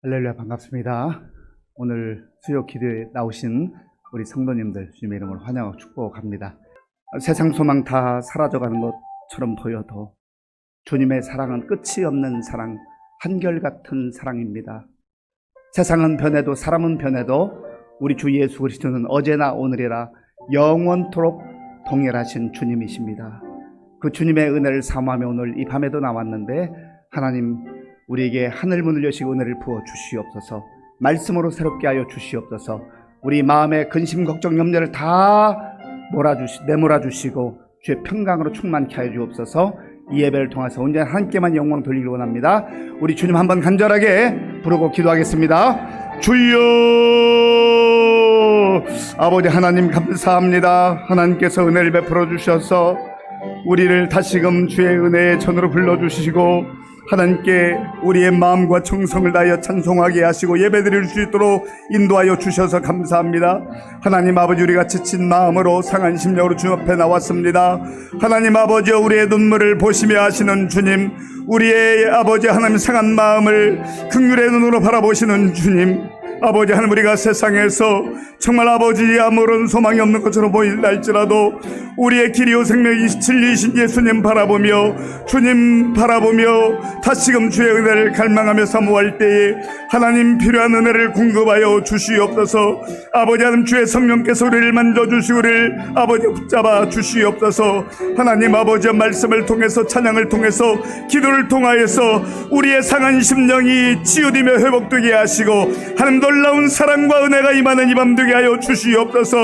할렐루야, 반갑습니다. 오늘 수요 기도에 나오신 우리 성도님들 주님의 이름으로 환영하고 축복합니다. 세상 소망 다 사라져가는 것처럼 보여도 주님의 사랑은 끝이 없는 사랑, 한결같은 사랑입니다. 세상은 변해도 사람은 변해도 우리 주 예수 그리스도는 어제나 오늘이라 영원토록 동일하신 주님이십니다. 그 주님의 은혜를 사모하며 오늘 이 밤에도 나왔는데, 하나님 우리에게 하늘 문을 여시고 은혜를 부어 주시옵소서. 말씀으로 새롭게 하여 주시옵소서. 우리 마음의 근심 걱정 염려를 다 내몰아 주시고 주의 평강으로 충만케 하여 주옵소서. 이 예배를 통해서 온전히 하나님께만 영광 돌리길 원합니다. 우리 주님 한번 간절하게 부르고 기도하겠습니다. 주여, 아버지 하나님 감사합니다. 하나님께서 은혜를 베풀어 주셔서 우리를 다시금 주의 은혜의 전으로 불러주시고 하나님께 우리의 마음과 정성을 다하여 찬송하게 하시고 예배드릴 수 있도록 인도하여 주셔서 감사합니다. 하나님 아버지, 우리가 지친 마음으로 상한 심령으로 주 앞에 나왔습니다. 하나님 아버지, 우리의 눈물을 보시며 하시는 주님, 우리의 아버지 하나님 상한 마음을 긍휼의 눈으로 바라보시는 주님, 아버지 하나님, 우리가 세상에서 정말 아버지 아무런 소망이 없는 것처럼 보인다 할지라도 우리의 길이요 생명이신 진리이신 예수님 바라보며, 주님 바라보며 다시금 주의 은혜를 갈망하며 사모할 때에 하나님 필요한 은혜를 공급하여 주시옵소서. 아버지 하나님, 주의 성령께서 우리를 만져주시고 우리를 아버지 붙잡아 주시옵소서. 하나님 아버지, 말씀을 통해서 찬양을 통해서 기도를 통하여서 우리의 상한 심령이 치유되며 회복되게 하시고 하나님 놀라운 사랑과 은혜가 임하는 이 밤 되게 하여 주시옵소서.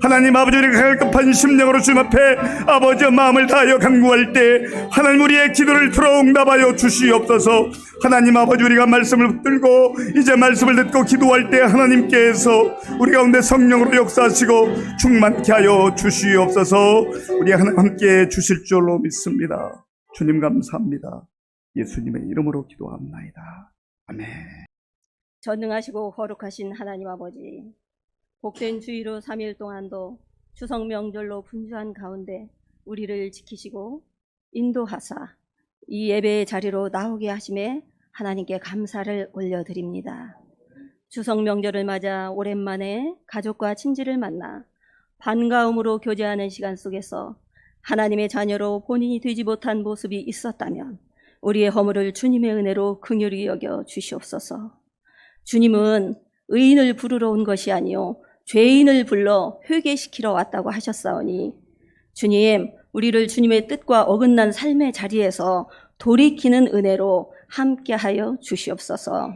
하나님 아버지, 우리가 갈급한 심령으로 주님 앞에 아버지 마음을 다하여 간구할 때 하나님 우리의 기도를 들어 응답하여 주시옵소서. 하나님 아버지, 우리가 말씀을 붙들고 이제 말씀을 듣고 기도할 때 하나님께서 우리 가운데 성령으로 역사하시고 충만케 하여 주시옵소서. 우리 하나님 함께 주실 줄로 믿습니다. 주님 감사합니다. 예수님의 이름으로 기도합나이다. 아멘. 전능하시고 거룩하신 하나님 아버지, 복된 주의로 3일 동안도 추석 명절로 분주한 가운데 우리를 지키시고 인도하사 이 예배의 자리로 나오게 하심에 하나님께 감사를 올려드립니다. 추석 명절을 맞아 오랜만에 가족과 친지를 만나 반가움으로 교제하는 시간 속에서 하나님의 자녀로 본인이 되지 못한 모습이 있었다면 우리의 허물을 주님의 은혜로 긍휼히 여겨 주시옵소서. 주님은 의인을 부르러 온 것이 아니요 죄인을 불러 회개시키러 왔다고 하셨사오니, 주님, 우리를 주님의 뜻과 어긋난 삶의 자리에서 돌이키는 은혜로 함께하여 주시옵소서.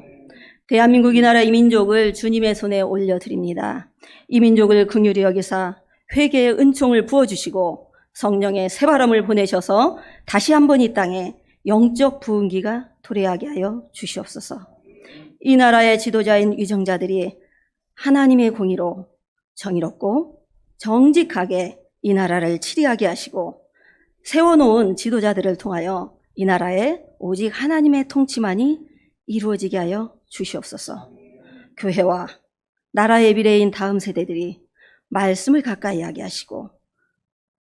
대한민국 이 나라 이 민족을 주님의 손에 올려드립니다. 이 민족을 긍휼히 여기사 회개의 은총을 부어주시고 성령의 새바람을 보내셔서 다시 한번 이 땅에 영적 부흥기가 도래하게 하여 주시옵소서. 이 나라의 지도자인 위정자들이 하나님의 공의로 정의롭고 정직하게 이 나라를 치리하게 하시고 세워놓은 지도자들을 통하여 이 나라에 오직 하나님의 통치만이 이루어지게 하여 주시옵소서. 교회와 나라의 미래인 다음 세대들이 말씀을 가까이 하게 하시고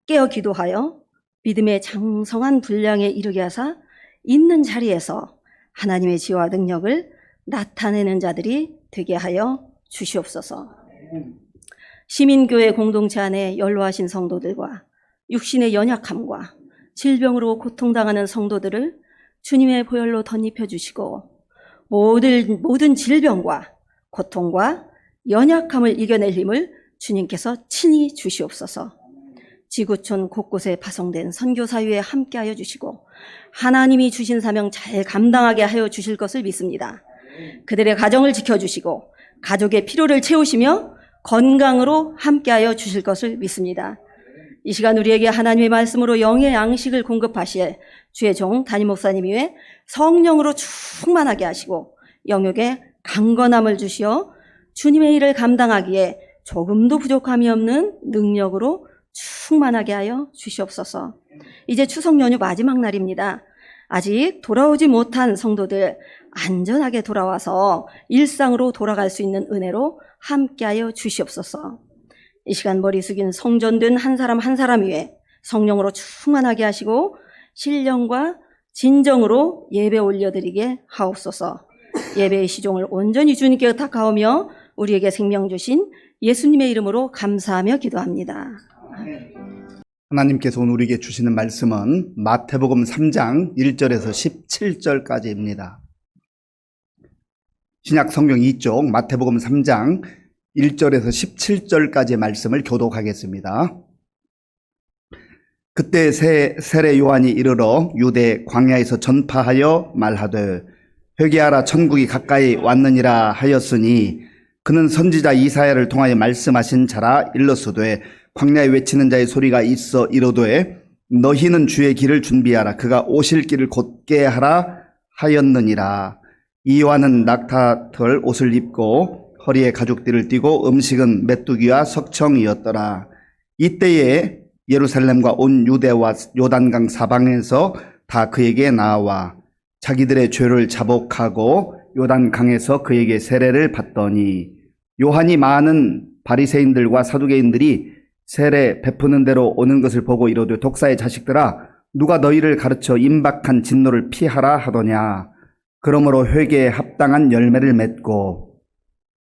깨어 기도하여 믿음의 장성한 분량에 이르게 하사 있는 자리에서 하나님의 지혜와 능력을 나타내는 자들이 되게 하여 주시옵소서. 시민교회 공동체 안에 연로하신 성도들과 육신의 연약함과 질병으로 고통당하는 성도들을 주님의 보혈로 덧입혀 주시고 모든 질병과 고통과 연약함을 이겨낼 힘을 주님께서 친히 주시옵소서. 지구촌 곳곳에 파송된 선교사위에 함께하여 주시고 하나님이 주신 사명 잘 감당하게 하여 주실 것을 믿습니다. 그들의 가정을 지켜주시고 가족의 필요를 채우시며 건강으로 함께하여 주실 것을 믿습니다. 이 시간 우리에게 하나님의 말씀으로 영의 양식을 공급하실 주의 종 담임 목사님 위에 성령으로 충만하게 하시고 영역에 강건함을 주시어 주님의 일을 감당하기에 조금도 부족함이 없는 능력으로 충만하게 하여 주시옵소서. 이제 추석 연휴 마지막 날입니다. 아직 돌아오지 못한 성도들 안전하게 돌아와서 일상으로 돌아갈 수 있는 은혜로 함께하여 주시옵소서. 이 시간 머리 숙인 성전된 한 사람 한 사람 위에 성령으로 충만하게 하시고 신령과 진정으로 예배 올려드리게 하옵소서. 예배의 시종을 온전히 주님께 의탁하오며 우리에게 생명 주신 예수님의 이름으로 감사하며 기도합니다. 하나님께서 오늘 우리에게 주시는 말씀은 마태복음 3장 1절에서 17절까지입니다. 신약 성경 2쪽 마태복음 3장 1절에서 17절까지의 말씀을 교독하겠습니다. 그때 세례 요한이 이르러 유대 광야에서 전파하여 말하되 회개하라 천국이 가까이 왔느니라 하였으니 그는 선지자 이사야를 통하여 말씀하신 자라 일렀으되 광야에 외치는 자의 소리가 있어 이르되 너희는 주의 길을 준비하라 그가 오실 길을 곧게 하라 하였느니라. 이 요한은 낙타털 옷을 입고 허리에 가죽띠를 띠고 음식은 메뚜기와 석청이었더라. 이때에 예루살렘과 온 유대와 요단강 사방에서 다 그에게 나와 자기들의 죄를 자복하고 요단강에서 그에게 세례를 받더니 요한이 많은 바리새인들과 사두개인들이 세례 베푸는 대로 오는 것을 보고 이르되 독사의 자식들아 누가 너희를 가르쳐 임박한 진노를 피하라 하더냐. 그러므로 회개에 합당한 열매를 맺고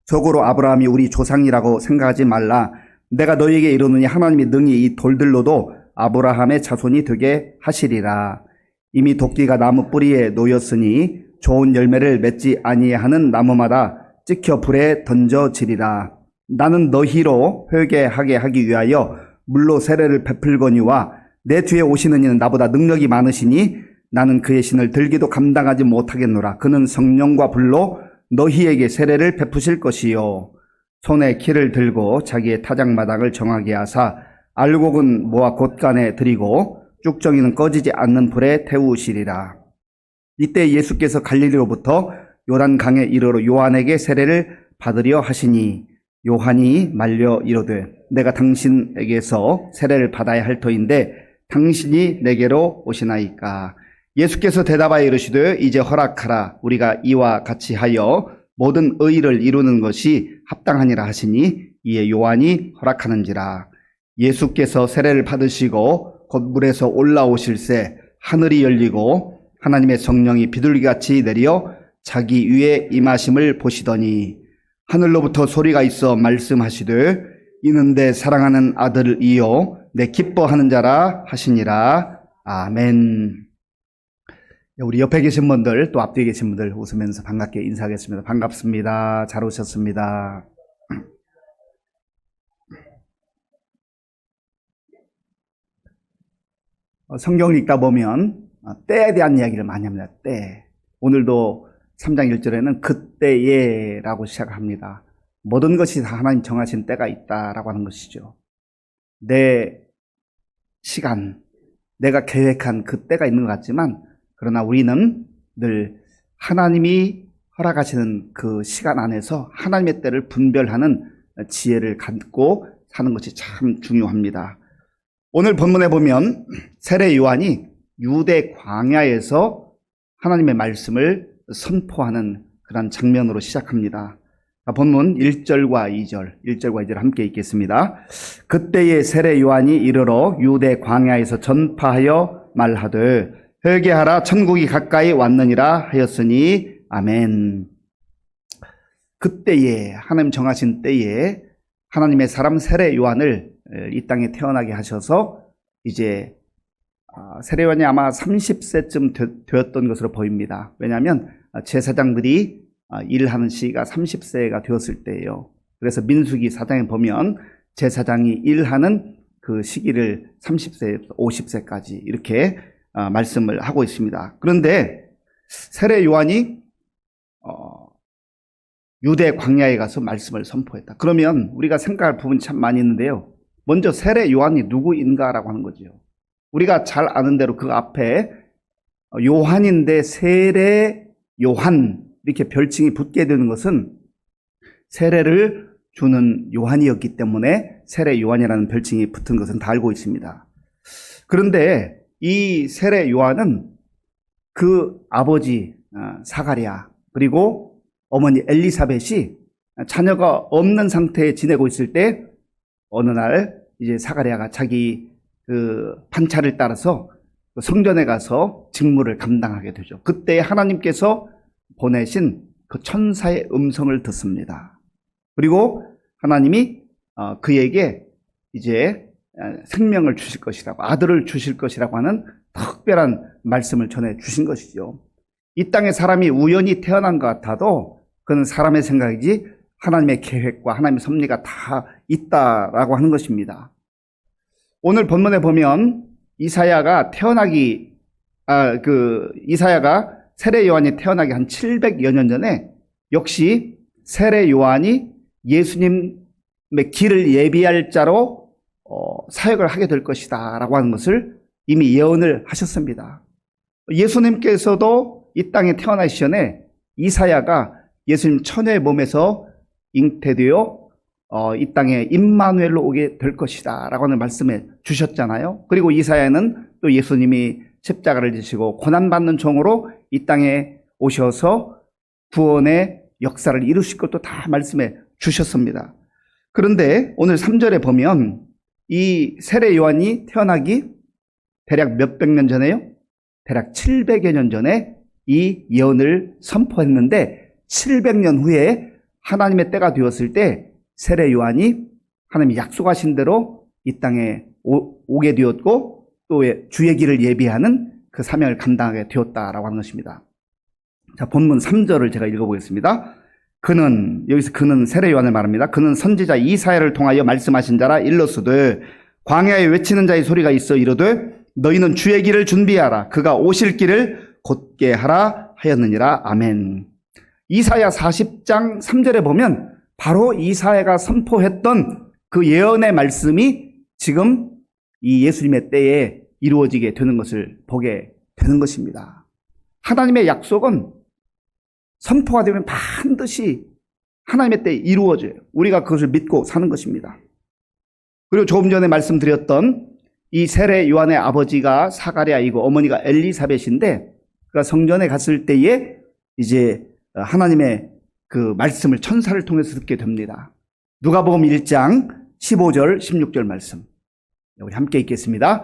속으로 아브라함이 우리 조상이라고 생각하지 말라. 내가 너희에게 이르노니 하나님이 능히 이 돌들로도 아브라함의 자손이 되게 하시리라. 이미 도끼가 나무 뿌리에 놓였으니 좋은 열매를 맺지 아니하는 나무마다 찍혀 불에 던져지리라. 나는 너희로 회개하게 하기 위하여 물로 세례를 베풀거니와 내 뒤에 오시는 이는 나보다 능력이 많으시니 나는 그의 신을 들기도 감당하지 못하겠노라. 그는 성령과 불로 너희에게 세례를 베푸실 것이요 손에 키를 들고 자기의 타작마당을 정하게 하사 알곡은 모아 곳간에 들이고 쭉정이는 꺼지지 않는 불에 태우시리라. 이때 예수께서 갈릴리로부터 요단강에 이르러 요한에게 세례를 받으려 하시니 요한이 말려 이르되 내가 당신에게서 세례를 받아야 할 터인데 당신이 내게로 오시나이까. 예수께서 대답하여 이르시되 이제 허락하라. 우리가 이와 같이 하여 모든 의를 이루는 것이 합당하니라 하시니 이에 요한이 허락하는지라. 예수께서 세례를 받으시고 곧 물에서 올라오실새 하늘이 열리고 하나님의 성령이 비둘기같이 내려 자기 위에 임하심을 보시더니 하늘로부터 소리가 있어 말씀하시되 이는 내 사랑하는 아들이요 내 기뻐하는 자라 하시니라. 아멘. 우리 옆에 계신 분들 또 앞뒤에 계신 분들 웃으면서 반갑게 인사하겠습니다. 반갑습니다. 잘 오셨습니다. 성경을 읽다 보면 때에 대한 이야기를 많이 합니다. 때. 오늘도 3장 1절에는 그때에라고 시작합니다. 모든 것이 다 하나님 정하신 때가 있다라고 하는 것이죠. 내 시간, 내가 계획한 그 때가 있는 것 같지만 그러나 우리는 늘 하나님이 허락하시는 그 시간 안에서 하나님의 때를 분별하는 지혜를 갖고 사는 것이 참 중요합니다. 오늘 본문에 보면 세례 요한이 유대 광야에서 하나님의 말씀을 선포하는 그런 장면으로 시작합니다. 본문 1절과 2절 함께 읽겠습니다. 그때에 세례 요한이 이르러 유대 광야에서 전파하여 말하되 회개하라 천국이 가까이 왔느니라 하였으니 아멘. 그때에 하나님 정하신 때에 하나님의 사람 세례 요한을 이 땅에 태어나게 하셔서 이제 세례 요한이 아마 30세쯤 되었던 것으로 보입니다. 왜냐하면 제사장들이 일하는 시기가 30세가 되었을 때예요. 그래서 민수기 4장에 보면 제사장이 일하는 그 시기를 30세에서 50세까지 이렇게 말씀을 하고 있습니다. 그런데 세례 요한이 유대 광야에 가서 말씀을 선포했다. 그러면 우리가 생각할 부분이 참 많이 있는데요. 먼저 세례 요한이 누구인가라고 하는 거죠. 우리가 잘 아는 대로 그 앞에 요한인데 세례 요한 이렇게 별칭이 붙게 되는 것은 세례를 주는 요한이었기 때문에 세례 요한이라는 별칭이 붙은 것은 다 알고 있습니다. 그런데 이 세례 요한은 그 아버지 사가랴 그리고 어머니 엘리사벳이 자녀가 없는 상태에 지내고 있을 때 어느 날 이제 사가랴가 자기 그 판차를 따라서 성전에 가서 직무를 감당하게 되죠. 그때 하나님께서 보내신 그 천사의 음성을 듣습니다. 그리고 하나님이 그에게 이제 생명을 주실 것이라고, 아들을 주실 것이라고 하는 특별한 말씀을 전해 주신 것이죠. 이 땅에 사람이 우연히 태어난 것 같아도 그건 사람의 생각이지 하나님의 계획과 하나님의 섭리가 다 있다라고 하는 것입니다. 오늘 본문에 보면 이사야가 세례 요한이 태어나기 한 700여 년 전에 역시 세례 요한이 예수님의 길을 예비할 자로 사역을 하게 될 것이다 라고 하는 것을 이미 예언을 하셨습니다. 예수님께서도 이 땅에 태어나시기 전에 이사야가 예수님 처녀의 몸에서 잉태되어 이 땅에 임마누엘로 오게 될 것이다 라고 하는 말씀을 주셨잖아요. 그리고 이사야는 또 예수님이 십자가를 지시고 고난받는 종으로 이 땅에 오셔서 구원의 역사를 이루실 것도 다 말씀해 주셨습니다. 그런데 오늘 3절에 보면 이 세례 요한이 태어나기 대략 몇백 년 전에요? 대략 700여 년 전에 이 예언을 선포했는데 700년 후에 하나님의 때가 되었을 때 세례 요한이 하나님이 약속하신 대로 이 땅에 오게 되었고 또 주의 길을 예비하는 그 사명을 감당하게 되었다라고 하는 것입니다. 자, 본문 3절을 제가 읽어보겠습니다. 여기서 그는 세례 요한을 말합니다. 그는 선지자 이사야를 통하여 말씀하신 자라. 일러스되 광야에 외치는 자의 소리가 있어 이르되 너희는 주의 길을 준비하라. 그가 오실 길을 곧게 하라 하였느니라. 아멘. 이사야 40장 3절에 보면 바로 이사야가 선포했던 그 예언의 말씀이 지금 이 예수님의 때에 이루어지게 되는 것을 보게 되는 것입니다. 하나님의 약속은 선포가 되면 반드시 하나님의 때에 이루어져요. 우리가 그것을 믿고 사는 것입니다. 그리고 조금 전에 말씀드렸던 이 세례 요한의 아버지가 사가랴이고 어머니가 엘리사벳인데 그가 성전에 갔을 때에 이제 하나님의 그 말씀을 천사를 통해서 듣게 됩니다. 누가복음 1장 15절 16절 말씀 우리 함께 읽겠습니다.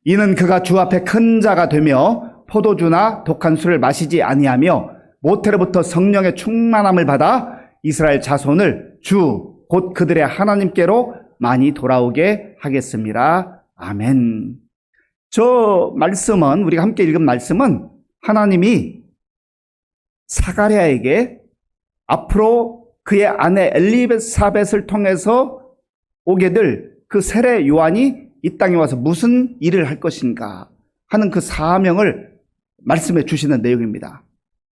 이는 그가 주 앞에 큰 자가 되며 포도주나 독한 술을 마시지 아니하며 모태로부터 성령의 충만함을 받아 이스라엘 자손을 주 곧 그들의 하나님께로 많이 돌아오게 하겠습니다. 아멘. 저 말씀은, 우리가 함께 읽은 말씀은 하나님이 사가랴에게 앞으로 그의 아내 엘리사벳을 통해서 오게 될 그 세례 요한이 이 땅에 와서 무슨 일을 할 것인가 하는 그 사명을 말씀해 주시는 내용입니다.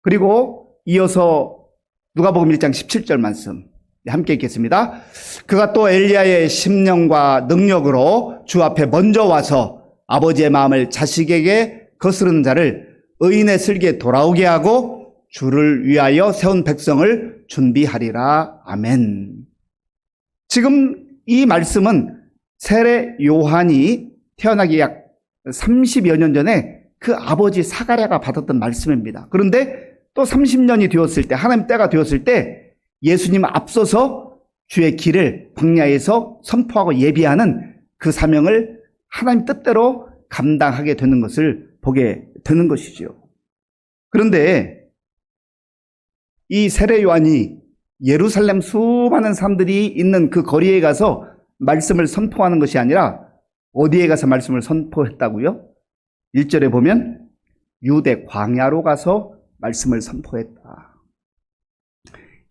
그리고 이어서 누가복음 1장 17절 말씀 함께 읽겠습니다. 그가 또 엘리야의 심령과 능력으로 주 앞에 먼저 와서 아버지의 마음을 자식에게 거스르는 자를 의인의 슬기에 돌아오게 하고 주를 위하여 세운 백성을 준비하리라. 아멘. 지금 이 말씀은 세례 요한이 태어나기 약 30여 년 전에 그 아버지 사가랴가 받았던 말씀입니다. 그런데 또 30년이 되었을 때, 하나님 때가 되었을 때 예수님 앞서서 주의 길을 광야에서 선포하고 예비하는 그 사명을 하나님 뜻대로 감당하게 되는 것을 보게 되는 것이죠. 그런데 이 세례 요한이 예루살렘 수많은 사람들이 있는 그 거리에 가서 말씀을 선포하는 것이 아니라 어디에 가서 말씀을 선포했다고요? 1절에 보면 유대 광야로 가서 말씀을 선포했다.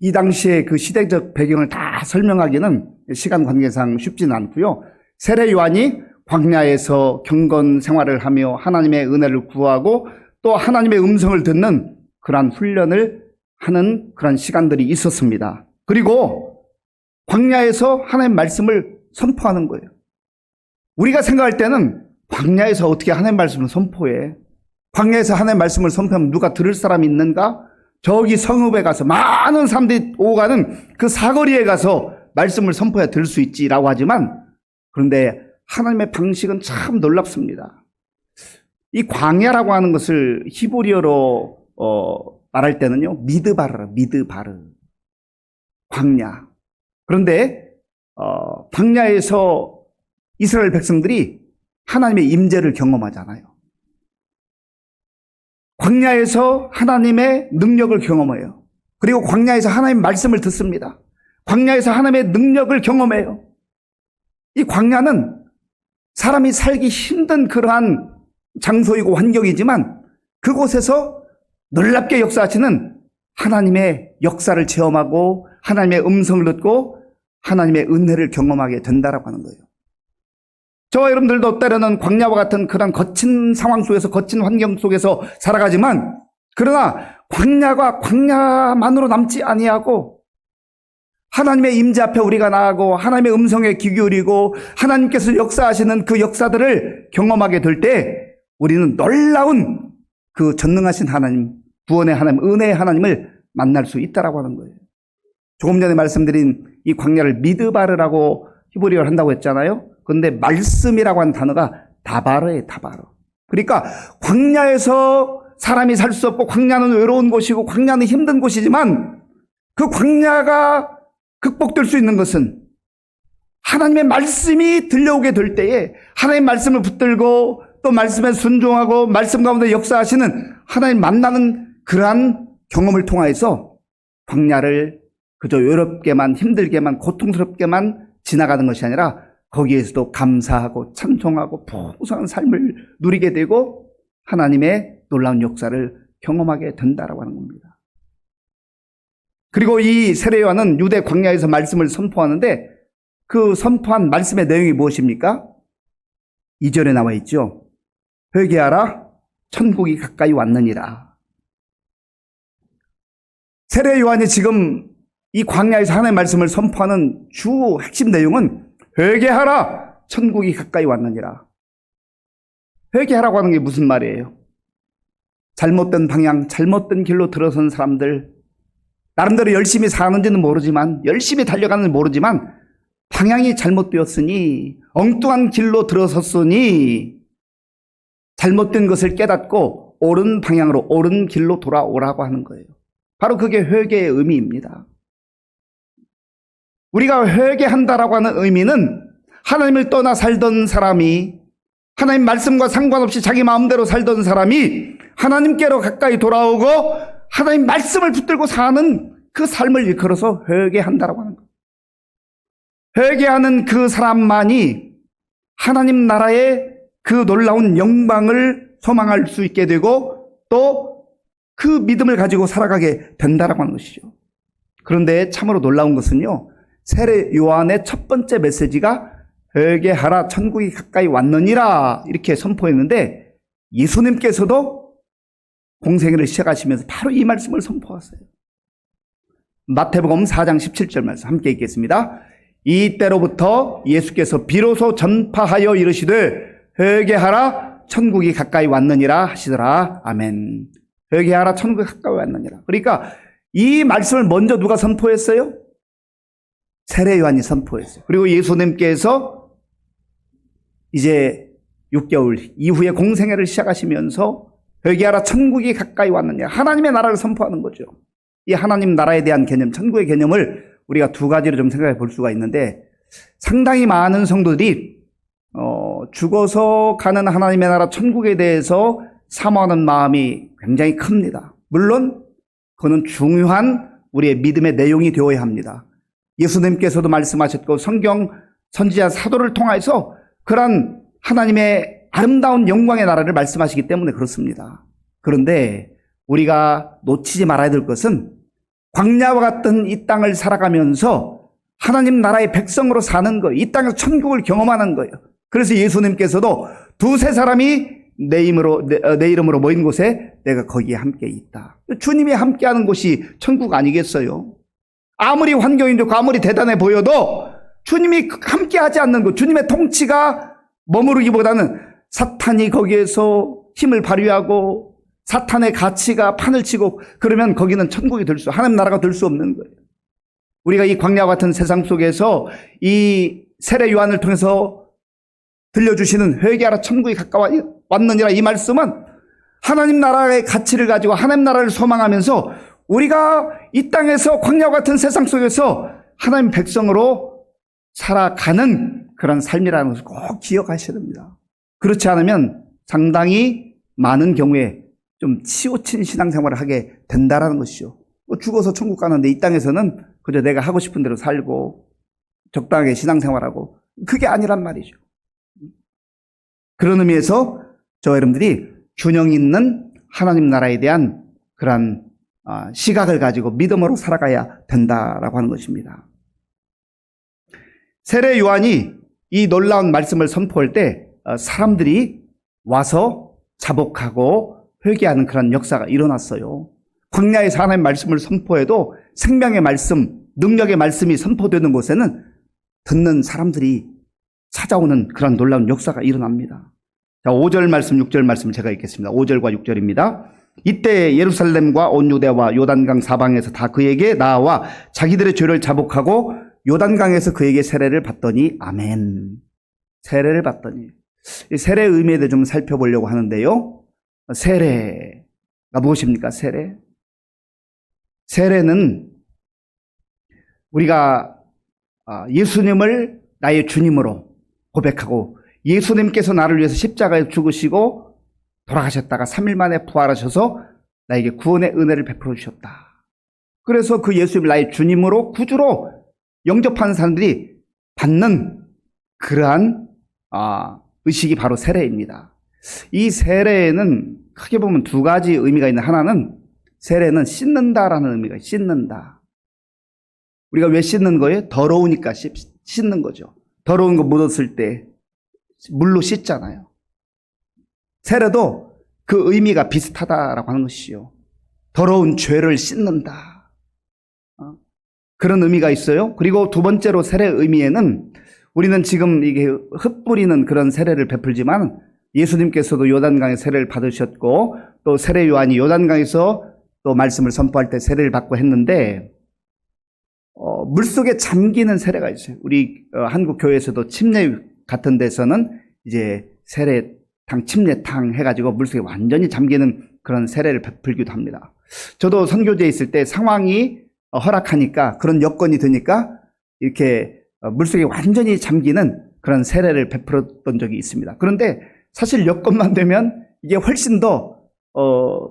이 당시에 그 시대적 배경을 다 설명하기는 시간 관계상 쉽지는 않고요. 세례 요한이 광야에서 경건 생활을 하며 하나님의 은혜를 구하고 또 하나님의 음성을 듣는 그러한 훈련을 하는 그런 시간들이 있었습니다. 그리고 광야에서 하나님의 말씀을 선포하는 거예요. 우리가 생각할 때는 광야에서 어떻게 하나님의 말씀을 선포해? 광야에서 하나님의 말씀을 선포하면 누가 들을 사람이 있는가? 저기 성읍에 가서 많은 사람들이 오고 가는 그 사거리에 가서 말씀을 선포해야 들을 수 있지라고 하지만 그런데 하나님의 방식은 참 놀랍습니다. 이 광야라고 하는 것을 히브리어로 말할 때는요, 미드바르. 광야. 그런데 광야에서 이스라엘 백성들이 하나님의 임재를 경험하잖아요. 광야에서 하나님의 능력을 경험해요. 그리고 광야에서 하나님의 말씀을 듣습니다. 광야에서 하나님의 능력을 경험해요. 이 광야는 사람이 살기 힘든 그러한 장소이고 환경이지만 그곳에서 놀랍게 역사하시는 하나님의 역사를 체험하고 하나님의 음성을 듣고 하나님의 은혜를 경험하게 된다라고 하는 거예요. 저와 여러분들도 때로는 광야와 같은 그런 거친 상황 속에서 거친 환경 속에서 살아가지만 그러나 광야가 광야만으로 남지 아니하고 하나님의 임재 앞에 우리가 나아가고 하나님의 음성에 귀 기울이고 하나님께서 역사하시는 그 역사들을 경험하게 될 때 우리는 놀라운 그 전능하신 하나님, 구원의 하나님, 은혜의 하나님을 만날 수 있다라고 하는 거예요. 조금 전에 말씀드린 이 광야를 미드바르라고 히브리어를 한다고 했잖아요. 그런데 말씀이라고 하는 단어가 다바르예요, 다바르. 그러니까 광야에서 사람이 살 수 없고 광야는 외로운 곳이고 광야는 힘든 곳이지만 그 광야가 극복될 수 있는 것은 하나님의 말씀이 들려오게 될 때에 하나님의 말씀을 붙들고 또 말씀에 순종하고 말씀 가운데 역사하시는 하나님 만나는 그러한 경험을 통하여서 광야를 그저 외롭게만 힘들게만 고통스럽게만 지나가는 것이 아니라 거기에서도 감사하고 찬송하고 풍성한 삶을 누리게 되고 하나님의 놀라운 역사를 경험하게 된다라고 하는 겁니다. 그리고 이 세례요한은 유대 광야에서 말씀을 선포하는데 그 선포한 말씀의 내용이 무엇입니까? 2절에 나와 있죠. 회개하라, 천국이 가까이 왔느니라. 세례요한이 지금 이 광야에서 하나님의 말씀을 선포하는 주 핵심 내용은 회개하라, 천국이 가까이 왔느니라. 회개하라고 하는 게 무슨 말이에요? 잘못된 방향, 잘못된 길로 들어선 사람들, 나름대로 열심히 사는지는 모르지만, 열심히 달려가는지 모르지만 방향이 잘못되었으니, 엉뚱한 길로 들어섰으니 잘못된 것을 깨닫고 옳은 방향으로, 옳은 길로 돌아오라고 하는 거예요. 바로 그게 회개의 의미입니다. 우리가 회개한다라고 하는 의미는 하나님을 떠나 살던 사람이, 하나님 말씀과 상관없이 자기 마음대로 살던 사람이 하나님께로 가까이 돌아오고 하나님 말씀을 붙들고 사는 그 삶을 일컬어서 회개한다라고 하는 거예요. 회개하는 그 사람만이 하나님 나라의 그 놀라운 영광을 소망할 수 있게 되고 또 그 믿음을 가지고 살아가게 된다라고 하는 것이죠. 그런데 참으로 놀라운 것은요, 세례 요한의 첫 번째 메시지가 회개하라, 천국이 가까이 왔느니라 이렇게 선포했는데 예수님께서도 공생애를 시작하시면서 바로 이 말씀을 선포하세요. 마태복음 4장 17절 말씀 함께 읽겠습니다. 이때로부터 예수께서 비로소 전파하여 이르시되 회개하라, 천국이 가까이 왔느니라 하시더라. 아멘. 회개하라, 천국이 가까이 왔느니라. 그러니까 이 말씀을 먼저 누가 선포했어요? 세례 요한이 선포했어요. 그리고 예수님께서 이제 6개월 이후에 공생애를 시작하시면서 회개하라, 천국이 가까이 왔느냐, 하나님의 나라를 선포하는 거죠. 이 하나님 나라에 대한 개념, 천국의 개념을 우리가 두 가지로 좀 생각해 볼 수가 있는데, 상당히 많은 성도들이 죽어서 가는 하나님의 나라 천국에 대해서 사모하는 마음이 굉장히 큽니다. 물론 그거는 중요한 우리의 믿음의 내용이 되어야 합니다. 예수님께서도 말씀하셨고 성경 선지자 사도를 통해서 그런 하나님의 아름다운 영광의 나라를 말씀하시기 때문에 그렇습니다. 그런데 우리가 놓치지 말아야 될 것은 광야와 같은 이 땅을 살아가면서 하나님 나라의 백성으로 사는 거예요. 이 땅에서 천국을 경험하는 거예요. 그래서 예수님께서도 두세 사람이 내 이름으로 모인 곳에 내가 거기에 함께 있다. 주님이 함께하는 곳이 천국 아니겠어요? 아무리 환경이 좋고 아무리 대단해 보여도 주님이 함께하지 않는 것, 주님의 통치가 머무르기보다는 사탄이 거기에서 힘을 발휘하고 사탄의 가치가 판을 치고 그러면 거기는 천국이 될 수, 하나님 나라가 될 수 없는 거예요. 우리가 이 광야와 같은 세상 속에서 이 세례 요한을 통해서 들려주시는 회개하라, 천국이 가까이 왔느니라 이 말씀은 하나님 나라의 가치를 가지고 하나님 나라를 소망하면서 우리가 이 땅에서 광야와 같은 세상 속에서 하나님 백성으로 살아가는 그런 삶이라는 것을 꼭 기억하셔야 됩니다. 그렇지 않으면 상당히 많은 경우에 좀 치우친 신앙생활을 하게 된다는 것이죠. 죽어서 천국 가는데 이 땅에서는 그저 내가 하고 싶은 대로 살고 적당하게 신앙생활하고 그게 아니란 말이죠. 그런 의미에서 저와 여러분들이 균형 있는 하나님 나라에 대한 그러한 시각을 가지고 믿음으로 살아가야 된다라고 하는 것입니다. 세례 요한이 이 놀라운 말씀을 선포할 때 사람들이 와서 자복하고 회개하는 그런 역사가 일어났어요. 광야에서 하나님의 말씀을 선포해도 생명의 말씀, 능력의 말씀이 선포되는 곳에는 듣는 사람들이 찾아오는 그런 놀라운 역사가 일어납니다. 자, 5절 말씀, 6절 말씀 제가 읽겠습니다. 5절과 6절입니다. 이때 예루살렘과 온 유대와 요단강 사방에서 다 그에게 나아와 자기들의 죄를 자복하고 요단강에서 그에게 세례를 받더니 아멘. 세례를 받더니. 이 세례의 의미에 대해 좀 살펴보려고 하는데요. 세례가 무엇입니까? 세례. 세례는 우리가 예수님을 나의 주님으로 고백하고 예수님께서 나를 위해서 십자가에 죽으시고 돌아가셨다가 3일 만에 부활하셔서 나에게 구원의 은혜를 베풀어 주셨다. 그래서 그 예수님을 나의 주님으로 구주로 영접하는 사람들이 받는 그러한 의식이 바로 세례입니다. 이 세례에는 크게 보면 두 가지 의미가 있는, 하나는 세례는 씻는다라는 의미가 있어요. 씻는다. 우리가 왜 씻는 거예요? 더러우니까 씻는 거죠. 더러운 거 묻었을 때 물로 씻잖아요. 세례도 그 의미가 비슷하다라고 하는 것이요. 더러운 죄를 씻는다. 그런 의미가 있어요. 그리고 두 번째로 세례 의미에는 우리는 지금 이게 흩뿌리는 그런 세례를 베풀지만 예수님께서도 요단강에 세례를 받으셨고 또 세례 요한이 요단강에서 또 말씀을 선포할 때 세례를 받고 했는데 물속에 잠기는 세례가 있어요. 우리 한국 교회에서도 침례 같은 데서는 이제 세례탕, 침례탕 해가지고 물속에 완전히 잠기는 그런 세례를 베풀기도 합니다. 저도 선교지에 있을 때 상황이 허락하니까 그런 여건이 되니까 이렇게 물속에 완전히 잠기는 그런 세례를 베풀었던 적이 있습니다. 그런데 사실 여건만 되면 이게 훨씬 더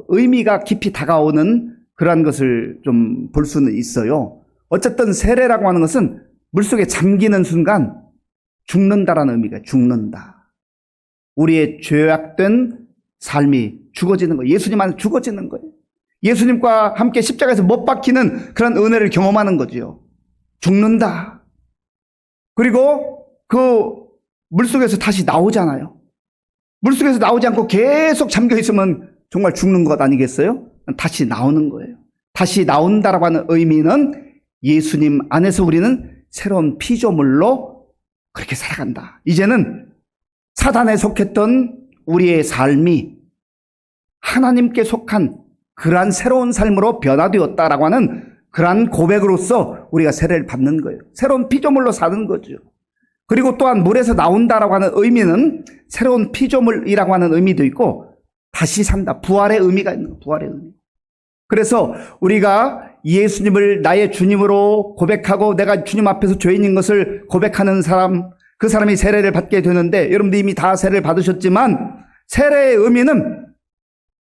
의미가 깊이 다가오는 그러한 것을 좀 볼 수는 있어요. 어쨌든 세례라고 하는 것은 물속에 잠기는 순간 죽는다라는 의미가 죽는다. 우리의 죄악된 삶이 죽어지는 거예요. 예수님 안에 죽어지는 거예요. 예수님과 함께 십자가에서 못 박히는 그런 은혜를 경험하는 거죠. 죽는다. 그리고 그 물속에서 다시 나오잖아요. 물속에서 나오지 않고 계속 잠겨 있으면 정말 죽는 것 아니겠어요? 다시 나오는 거예요. 다시 나온다라고 하는 의미는 예수님 안에서 우리는 새로운 피조물로 그렇게 살아간다. 이제는 사단에 속했던 우리의 삶이 하나님께 속한 그러한 새로운 삶으로 변화되었다라고 하는 그러한 고백으로서 우리가 세례를 받는 거예요. 새로운 피조물로 사는 거죠. 그리고 또한 물에서 나온다라고 하는 의미는 새로운 피조물이라고 하는 의미도 있고 다시 산다. 부활의 의미가 있는 거예요. 부활의 의미. 그래서 우리가 예수님을 나의 주님으로 고백하고 내가 주님 앞에서 죄인인 것을 고백하는 사람, 그 사람이 세례를 받게 되는데 여러분들 이미 다 세례를 받으셨지만 세례의 의미는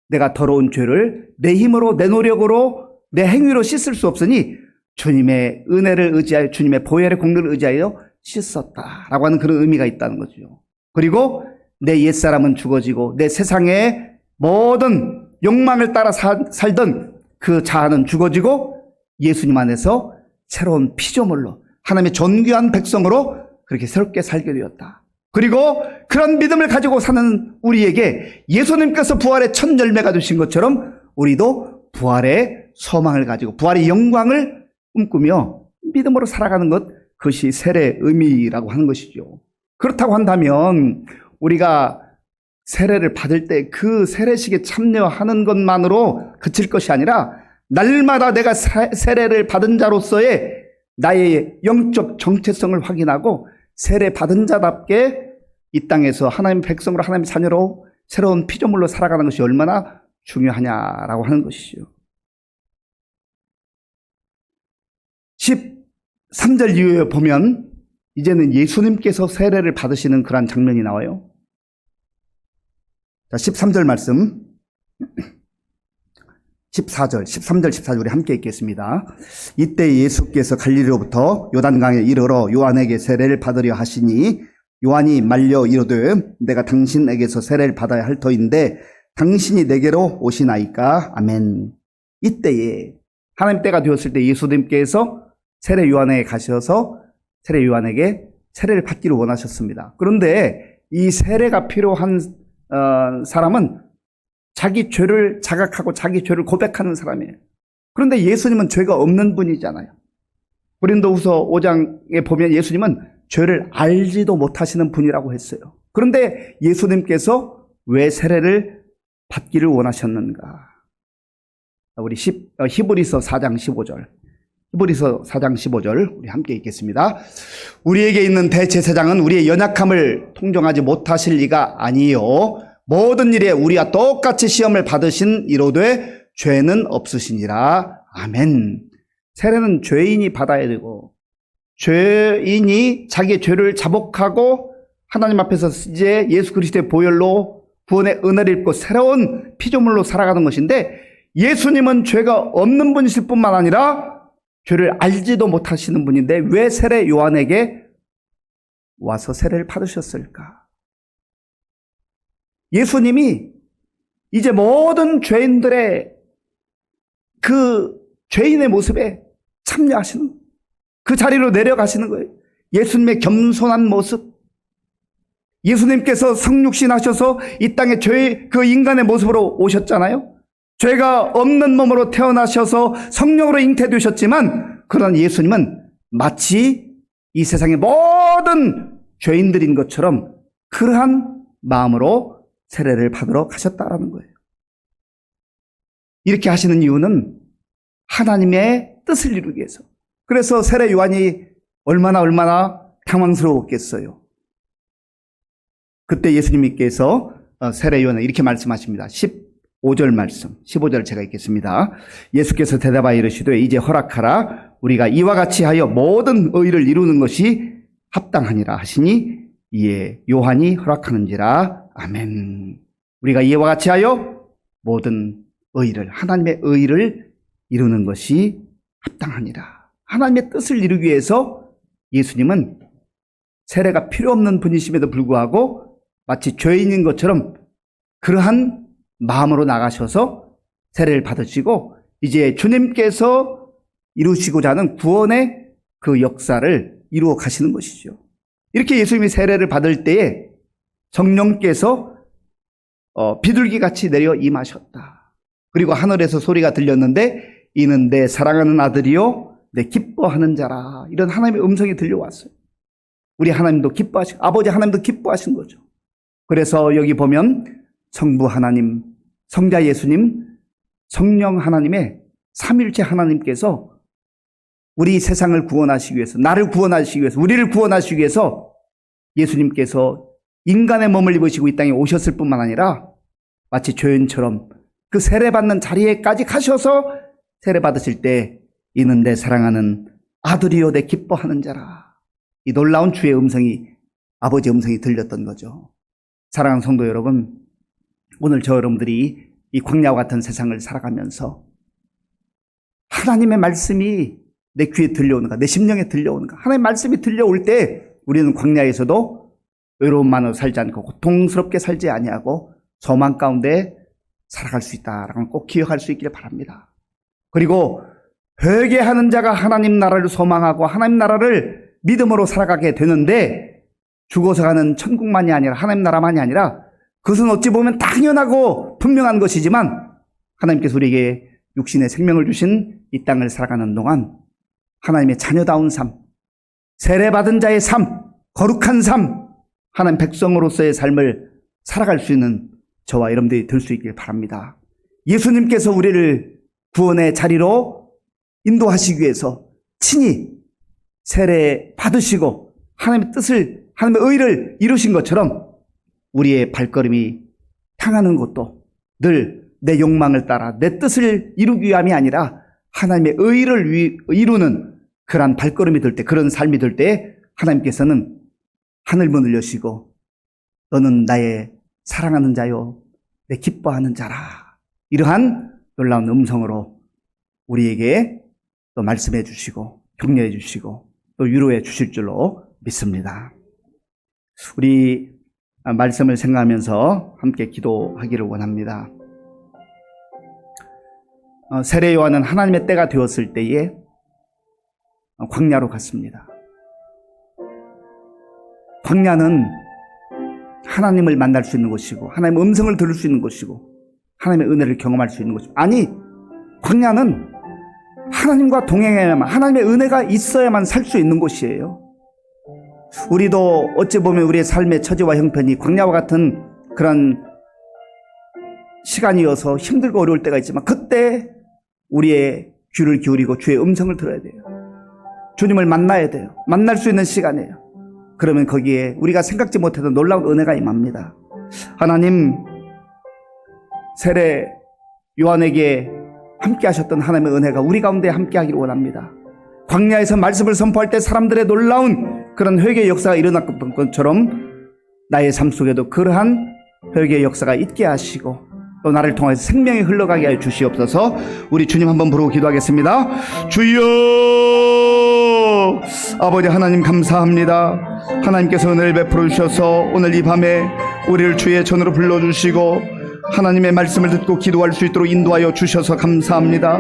내가 더러운 죄를 내 힘으로 내 노력으로 내 행위로 씻을 수 없으니 주님의 은혜를 의지하여 주님의 보혈의 공로를 의지하여 씻었다라고 하는 그런 의미가 있다는 거죠. 그리고 내 옛사람은 죽어지고 내 세상의 모든 욕망을 따라 살던 그 자아는 죽어지고 예수님 안에서 새로운 피조물로 하나님의 존귀한 백성으로 그렇게 새롭게 살게 되었다. 그리고 그런 믿음을 가지고 사는 우리에게 예수님께서 부활의 첫 열매가 되신 것처럼 우리도 부활의 소망을 가지고 부활의 영광을 꿈꾸며 믿음으로 살아가는 것, 그것이 세례의 의미라고 하는 것이죠. 그렇다고 한다면 우리가 세례를 받을 때 그 세례식에 참여하는 것만으로 그칠 것이 아니라 날마다 내가 세례를 받은 자로서의 나의 영적 정체성을 확인하고 세례 받은 자답게 이 땅에서 하나님의 백성으로 하나님의 자녀로 새로운 피조물로 살아가는 것이 얼마나 중요하냐라고 하는 것이죠. 13절 이후에 보면 이제는 예수님께서 세례를 받으시는 그런 장면이 나와요. 자, 13절 말씀. 14절, 13절, 14절 우리 함께 읽겠습니다. 이때 예수께서 갈릴리로부터 요단강에 이르러 요한에게 세례를 받으려 하시니 요한이 말려 이르되 내가 당신에게서 세례를 받아야 할 터인데 당신이 내게로 오시나이까. 아멘. 이때에 하나님 때가 되었을 때 예수님께서 세례 요한에게 가셔서 세례 요한에게 세례를 받기를 원하셨습니다. 그런데 이 세례가 필요한 사람은 자기 죄를 자각하고 자기 죄를 고백하는 사람이에요. 그런데 예수님은 죄가 없는 분이잖아요. 고린도후서 5장에 보면 예수님은 죄를 알지도 못하시는 분이라고 했어요. 그런데 예수님께서 왜 세례를 받기를 원하셨는가? 우리 히브리서 4장 15절. 히브리서 4장 15절 우리 함께 읽겠습니다. 우리에게 있는 대제사장은 우리의 연약함을 통정하지 못하실 리가 아니요 모든 일에 우리와 똑같이 시험을 받으신 이로되 죄는 없으시니라. 아멘. 세례는 죄인이 받아야 되고 죄인이 자기의 죄를 자복하고 하나님 앞에서 이제 예수 그리스도의 보혈로 구원의 은혜를 입고 새로운 피조물로 살아가는 것인데 예수님은 죄가 없는 분이실 뿐만 아니라 죄를 알지도 못하시는 분인데 왜 세례 요한에게 와서 세례를 받으셨을까? 예수님이 이제 모든 죄인들의 그 죄인의 모습에 참여하시는 그 자리로 내려가시는 거예요. 예수님의 겸손한 모습, 예수님께서 성육신 하셔서 이 땅에 죄의 그 인간의 모습으로 오셨잖아요. 죄가 없는 몸으로 태어나셔서 성령으로 잉태되셨지만 그런 예수님은 마치 이 세상의 모든 죄인들인 것처럼 그러한 마음으로 세례를 받으러 가셨다라는 거예요. 이렇게 하시는 이유는 하나님의 뜻을 이루기 위해서. 그래서 세례 요한이 얼마나 당황스러웠겠어요. 그때 예수님께서 세례 요한에 이렇게 말씀하십니다. 15절 말씀, 15절 제가 읽겠습니다. 예수께서 대답하여 이르시되 이제 허락하라. 우리가 이와 같이 하여 모든 의를 이루는 것이 합당하니라 하시니 이에 요한이 허락하는지라. 아멘. 우리가 이와 같이 하여 모든 의를, 하나님의 의를 이루는 것이 합당하니라. 하나님의 뜻을 이루기 위해서 예수님은 세례가 필요 없는 분이심에도 불구하고 마치 죄인인 것처럼 그러한 마음으로 나가셔서 세례를 받으시고 이제 주님께서 이루시고자 하는 구원의 그 역사를 이루어 가시는 것이죠. 이렇게 예수님이 세례를 받을 때에 성령께서 비둘기같이 내려 임하셨다. 그리고 하늘에서 소리가 들렸는데 이는 내 사랑하는 아들이요 내 기뻐하는 자라. 이런 하나님의 음성이 들려왔어요. 우리 하나님도 기뻐하시고 아버지 하나님도 기뻐하신 거죠. 그래서 여기 보면 성부 하나님, 성자 예수님, 성령 하나님의 삼일체 하나님께서 우리 세상을 구원하시기 위해서, 나를 구원하시기 위해서, 우리를 구원하시기 위해서 예수님께서 인간의 몸을 입으시고 이 땅에 오셨을 뿐만 아니라 마치 죄인처럼 그 세례받는 자리에까지 가셔서 세례받으실 때 이는 내 사랑하는 아들이요 내 기뻐하는 자라. 이 놀라운 주의 음성이, 아버지의 음성이 들렸던 거죠. 사랑하는 성도 여러분, 오늘 저 여러분들이 이 광야와 같은 세상을 살아가면서 하나님의 말씀이 내 귀에 들려오는가, 내 심령에 들려오는가. 하나님의 말씀이 들려올 때 우리는 광야에서도 외로움만으로 살지 않고 고통스럽게 살지 아니하고 소망 가운데 살아갈 수 있다라는 걸 꼭 기억할 수 있기를 바랍니다. 그리고 회개하는 자가 하나님 나라를 소망하고 하나님 나라를 믿음으로 살아가게 되는데 죽어서 가는 천국만이 아니라 하나님 나라만이 아니라 그것은 어찌 보면 당연하고 분명한 것이지만 하나님께서 우리에게 육신의 생명을 주신 이 땅을 살아가는 동안 하나님의 자녀다운 삶, 세례받은 자의 삶, 거룩한 삶, 하나님 백성으로서의 삶을 살아갈 수 있는 저와 여러분들이 될 수 있길 바랍니다. 예수님께서 우리를 구원의 자리로 인도하시기 위해서 친히 세례 받으시고 하나님의 뜻을, 하나님의 의를 이루신 것처럼 우리의 발걸음이 향하는 것도 늘 내 욕망을 따라 내 뜻을 이루기 위함이 아니라 하나님의 의를 이루는 그러한 발걸음이 될 때, 그런 삶이 될 때 하나님께서는 하늘문을 여시고 너는 나의 사랑하는 자요 내 기뻐하는 자라. 이러한 놀라운 음성으로 우리에게 또 말씀해 주시고 격려해 주시고 또 위로해 주실 줄로 믿습니다. 우리 말씀을 생각하면서 함께 기도하기를 원합니다. 세례 요한은 하나님의 때가 되었을 때에 광야로 갔습니다. 광야는 하나님을 만날 수 있는 곳이고 하나님의 음성을 들을 수 있는 곳이고 하나님의 은혜를 경험할 수 있는 곳이고, 아니, 광야는 하나님과 동행해야만, 하나님의 은혜가 있어야만 살 수 있는 곳이에요. 우리도 어찌 보면 우리의 삶의 처지와 형편이 광야와 같은 그런 시간이어서 힘들고 어려울 때가 있지만, 그때 우리의 귀를 기울이고 주의 음성을 들어야 돼요. 주님을 만나야 돼요. 만날 수 있는 시간이에요. 그러면 거기에 우리가 생각지 못했던 놀라운 은혜가 임합니다. 하나님, 세례 요한에게 함께 하셨던 하나님의 은혜가 우리 가운데 함께 하기를 원합니다. 광야에서 말씀을 선포할 때 사람들의 놀라운 그런 회개의 역사가 일어났던 것처럼 나의 삶 속에도 그러한 회개의 역사가 있게 하시고 또 나를 통해서 생명이 흘러가게 하여 주시옵소서. 우리 주님 한번 부르고 기도하겠습니다. 주여, 아버지 하나님 감사합니다. 하나님께서 은혜를 베풀어 주셔서 오늘 이 밤에 우리를 주의 전으로 불러주시고 하나님의 말씀을 듣고 기도할 수 있도록 인도하여 주셔서 감사합니다.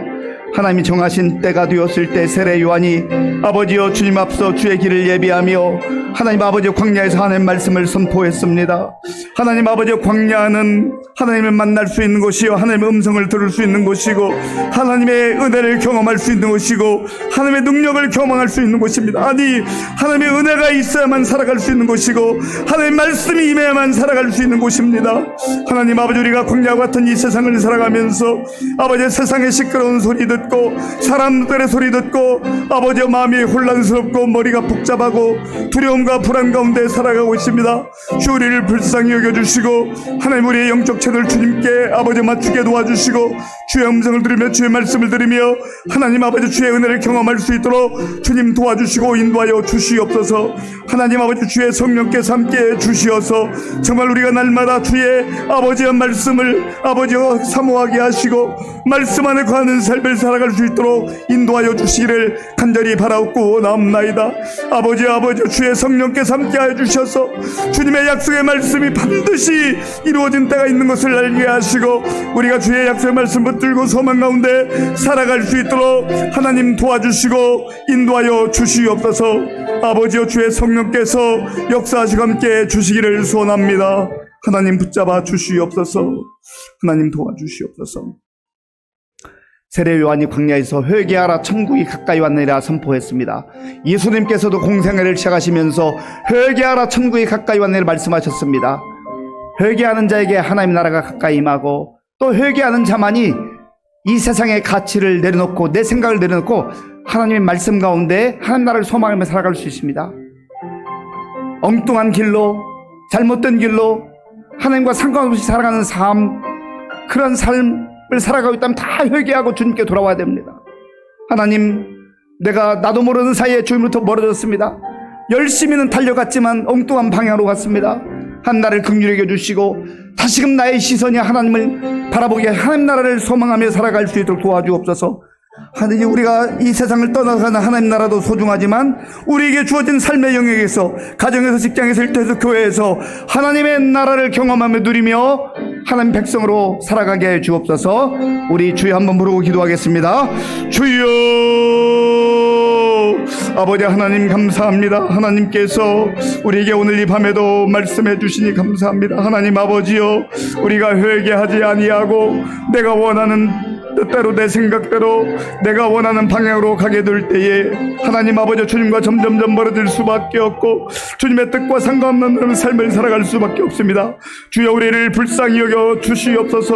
하나님이 정하신 때가 되었을 때 세례 요한이 아버지여 주님 앞서 주의 길을 예비하며 하나님 아버지 광야에서 하나님의 말씀을 선포했습니다. 하나님 아버지 광야는 하나님을 만날 수 있는 곳이요 하나님의 음성을 들을 수 있는 곳이고 하나님의 은혜를 경험할 수 있는 곳이고 하나님의 능력을 경험할 수 있는 곳입니다. 아니, 하나님의 은혜가 있어야만 살아갈 수 있는 곳이고 하나님의 말씀이 임해야만 살아갈 수 있는 곳입니다. 하나님 아버지, 우리가 광야와 같은 이 세상을 살아가면서 아버지 세상의 시끄러운 소리 듣고 사람들의 소리 듣고 아버지 마음이 혼란스럽고 머리가 복잡하고 두려움과 불안 가운데 살아가고 있습니다. 주 우리를 불쌍히 여겨주시고 하나님 우리의 영적 채널 주님께 아버지 맞추게 도와주시고 주의 음성을 들으며 주의 말씀을 들으며 하나님 아버지 주의 은혜를 경험할 수 있도록 주님 도와주시고 인도하여 주시옵소서. 하나님 아버지 주의 성령께서 함께 주시어서 정말 우리가 날마다 주의 아버지의 말씀을 아버지와 사모하게 하시고 말씀 안에 거하는 삶을 살아갈 수 있도록 인도하여 주시기를 간절히 바라옵고 원하옵나이다. 아버지 주의 성령께서 함께하여 주셔서 주님의 약속의 말씀이 반드시 이루어진 때가 있는 것을 알게 하시고 우리가 주의 약속의 말씀 붙들고 소망 가운데 살아갈 수 있도록 하나님 도와주시고 인도하여 주시옵소서. 아버지여 주의 성령께서 역사하시고 함께 주시기를 소원합니다. 하나님 붙잡아 주시옵소서. 하나님 도와주시옵소서. 세례 요한이 광야에서 회개하라 천국이 가까이 왔느니라 선포했습니다. 예수님께서도 공생애를 시작하시면서 회개하라 천국이 가까이 왔느니라 말씀하셨습니다. 회개하는 자에게 하나님 나라가 가까이 임하고 또 회개하는 자만이 이 세상의 가치를 내려놓고 내 생각을 내려놓고 하나님의 말씀 가운데 하나님 나라를 소망하며 살아갈 수 있습니다. 엉뚱한 길로 잘못된 길로 하나님과 상관없이 살아가는 삶, 그런 삶을 살아가고 있다면 다 회개하고 주님께 돌아와야 됩니다. 하나님, 나도 모르는 사이에 주님으로부터 멀어졌습니다. 열심히는 달려갔지만 엉뚱한 방향으로 갔습니다. 한 나를 긍휼히 여겨주시고 다시금 나의 시선이 하나님을 바라보게 하나님 나라를 소망하며 살아갈 수 있도록 도와주옵소서. 하나님, 우리가 이 세상을 떠나가는 하나님 나라도 소중하지만 우리에게 주어진 삶의 영역에서, 가정에서, 직장에서, 일터에서, 교회에서 하나님의 나라를 경험하며 누리며 하나님 백성으로 살아가게 해 주옵소서. 우리 주여 한번 부르고 기도하겠습니다. 주여, 아버지 하나님 감사합니다. 하나님께서 우리에게 오늘 이 밤에도 말씀해 주시니 감사합니다. 하나님 아버지여, 우리가 회개하지 아니하고 내가 원하는 뜻대로 내 생각대로 내가 원하는 방향으로 가게 될 때에 하나님 아버지 주님과 점점점 멀어질 수밖에 없고 주님의 뜻과 상관없는 삶을 살아갈 수밖에 없습니다. 주여 우리를 불쌍히 여겨 주시옵소서.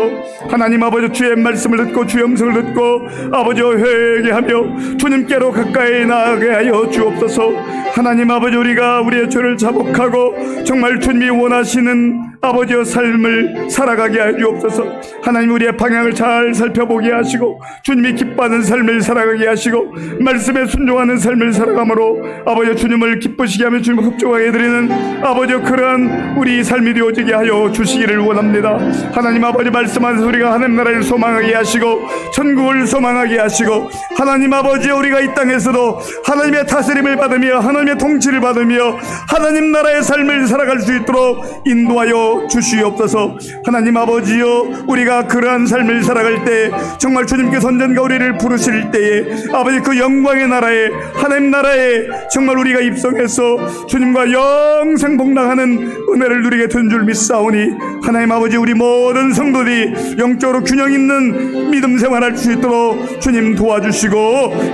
하나님 아버지 주의 말씀을 듣고 주의 음성을 듣고 아버지와 회개하며 주님께로 가까이 나아가게 하여 주옵소서. 하나님 아버지, 우리가 우리의 죄를 자복하고 정말 주님이 원하시는 아버지의 삶을 살아가게 하여 주옵소서. 하나님 우리의 방향을 잘 살펴보게 하시고 주님이 기뻐하는 삶을 살아가게 하시고 말씀에 순종하는 삶을 살아감으로 아버지 주님을 기쁘시게 하며 주님을 흡족하게 드리는 아버지 그러한 우리 삶이 되어지게 하여 주시기를 원합니다. 하나님 아버지 말씀 안에서 우리가 하나님 나라를 소망하게 하시고 천국을 소망하게 하시고 하나님 아버지 우리가 이 땅에서도 하나님의 다스림을 받으며 하나님의 통치를 받으며 하나님 나라의 삶을 살아갈 수 있도록 인도하여 주시옵소서. 하나님 아버지여 우리가 그러한 삶을 살아갈 때 정말 주님께서 언젠가 우리를 부르실 때에 아버지 그 영광의 나라에 하나님 나라에 정말 우리가 입성해서 주님과 영생 복락하는 은혜를 누리게 된 줄 믿사오니 하나님 아버지 우리 모든 성도들이 영적으로 균형 있는 믿음 생활할 수 있도록 주님 도와주시고